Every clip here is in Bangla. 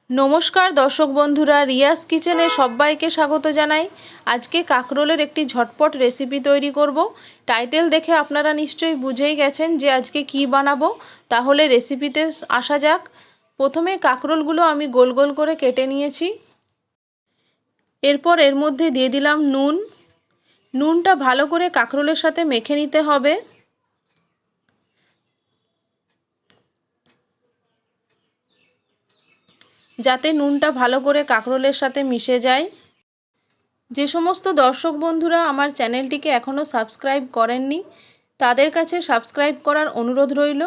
নমস্কার দর্শক বন্ধুরা, রিয়াস কিচেনে সবাইকে স্বাগত জানাই। আজকে কাকরোলের একটি ঝটপট রেসিপি তৈরি করব। টাইটেল দেখে আপনারা নিশ্চয়ই বুঝেই গেছেন যে আজকে কি বানাবো। তাহলে রেসিপিতে আসা যাক। প্রথমে কাকরোলগুলো আমি গোল গোল করে কেটে নিয়েছি। এরপর এর মধ্যে দিয়ে দিলাম নুন। নুনটা ভালো করে কাকরোলের সাথে মেখে নিতে হবে। যাতে নুনটা ভালো করে কাকরোলের সাথে মিশে যায়। যে সমস্ত দর্শক বন্ধুরা আমার চ্যানেলটিকে এখনও সাবস্ক্রাইব করেননি তাদের কাছে সাবস্ক্রাইব করার অনুরোধ রইল।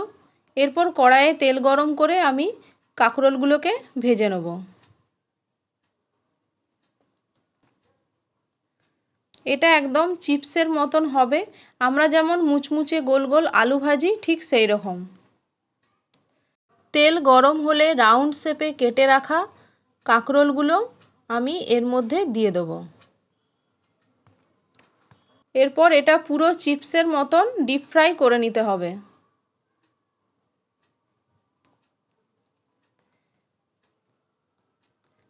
এরপর কড়াইয়ে তেল গরম করে আমি কাকরোলগুলোকে ভেজে নেব। এটা একদম চিপসের মতন হবে, আমরা যেমন মুচমুচে গোল গোল আলু ভাজি ঠিক সেই রকম। তেল গরম হলে রাউন্ড শেপে কেটে রাখা কাকরোলগুলো আমি এর মধ্যে দিয়ে দেবো। এরপর এটা পুরো চিপসের মতন ডিপ ফ্রাই করে নিতে হবে।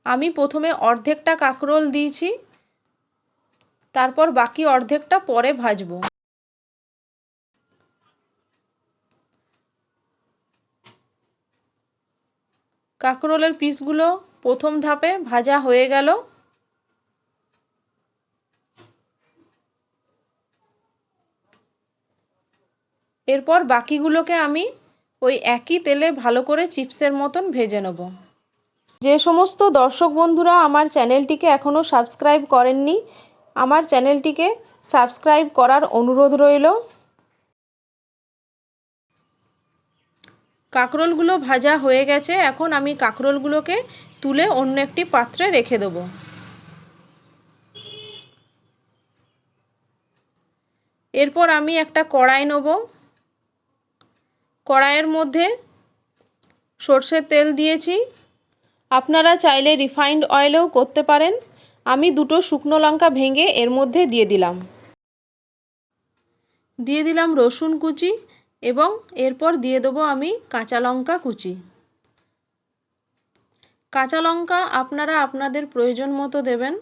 আমি প্রথমে অর্ধেকটা কাকরোল দিয়েছি, তারপর বাকি অর্ধেকটা পরে ভাজবো। কাকরোলের পিসগুলো প্রথম ধাপে ভাজা হয়ে গেল। এরপর বাকিগুলোকে আমি ওই একই তেলে ভালো করে চিপসের মতন ভেজে নেব। যে সমস্ত দর্শক বন্ধুরা আমার চ্যানেলটিকে এখনও সাবস্ক্রাইব করেননি আমার চ্যানেলটিকে সাবস্ক্রাইব করার অনুরোধ রইল। কাকরোলগুলো ভাজা হয়ে গেছে। এখন আমি কাকরোলগুলোকে তুলে অন্য একটি পাত্রে রেখে দেব। এরপর আমি একটা কড়াই নেব। কড়াইয়ের মধ্যে সরষের তেল দিয়েছি। আপনারা চাইলে রিফাইন্ড অয়েলেও করতে পারেন। আমি দুটো শুকনো লঙ্কা ভেঙে এর মধ্যে দিয়ে দিলাম রসুন কুচি এবং এরপর দিয়ে দেবো আমি কাঁচা লঙ্কা কুচি। কাঁচা লঙ্কা আপনারা আপনাদের প্রয়োজন মতো দেবেন।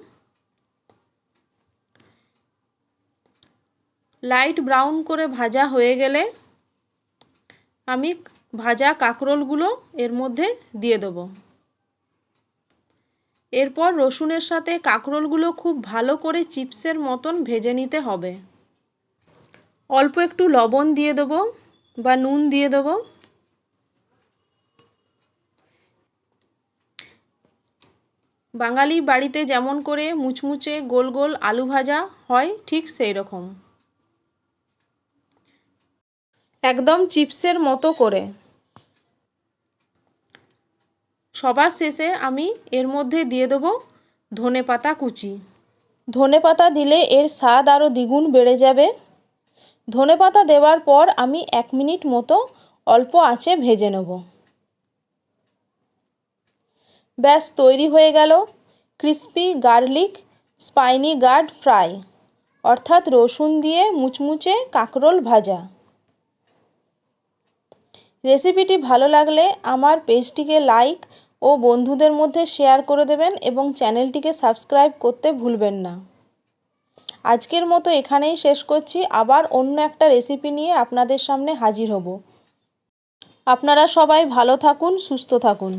লাইট ব্রাউন করে ভাজা হয়ে গেলে আমি ভাজা কাকরোলগুলো এর মধ্যে দিয়ে দেবো। এরপর রসুনের সাথে কাকরোলগুলো খুব ভালো করে চিপসের মতন ভেজে নিতে হবে। অল্প একটু লবণ দিয়ে দেবো বা নুন দিয়ে দেবো। বাঙালি বাড়িতে যেমন করে মুচমুচে গোল গোল আলু ভাজা হয় ঠিক সেই রকম, একদম চিপসের মতো করে। সবার শেষে আমি এর মধ্যে দিয়ে দেবো ধনেপাতা কুচি। ধনেপাতা দিলে এর স্বাদ আরও দ্বিগুণ বেড়ে যাবে। ধনেপাতা দেওয়ার পর আমি 1 মিনিট মতো অল্প আঁচে ভেজে নেব। ব্যাস তৈরি হয়ে গেল crispy garlic spiny gourd fry, অর্থাৎ রসুন দিয়ে মুচমুচে কাকরোল ভাজা। রেসিপিটি ভালো লাগলে আমার পেজটিকে লাইক ও বন্ধুদের মধ্যে শেয়ার করে দেবেন এবং চ্যানেলটিকে সাবস্ক্রাইব করতে ভুলবেন না। আজকের মতো এখানেই শেষ করছি। আবার অন্য একটা রেসিপি নিয়ে আপনাদের সামনে হাজির হব। আপনারা সবাই ভালো থাকুন, সুস্থ থাকুন।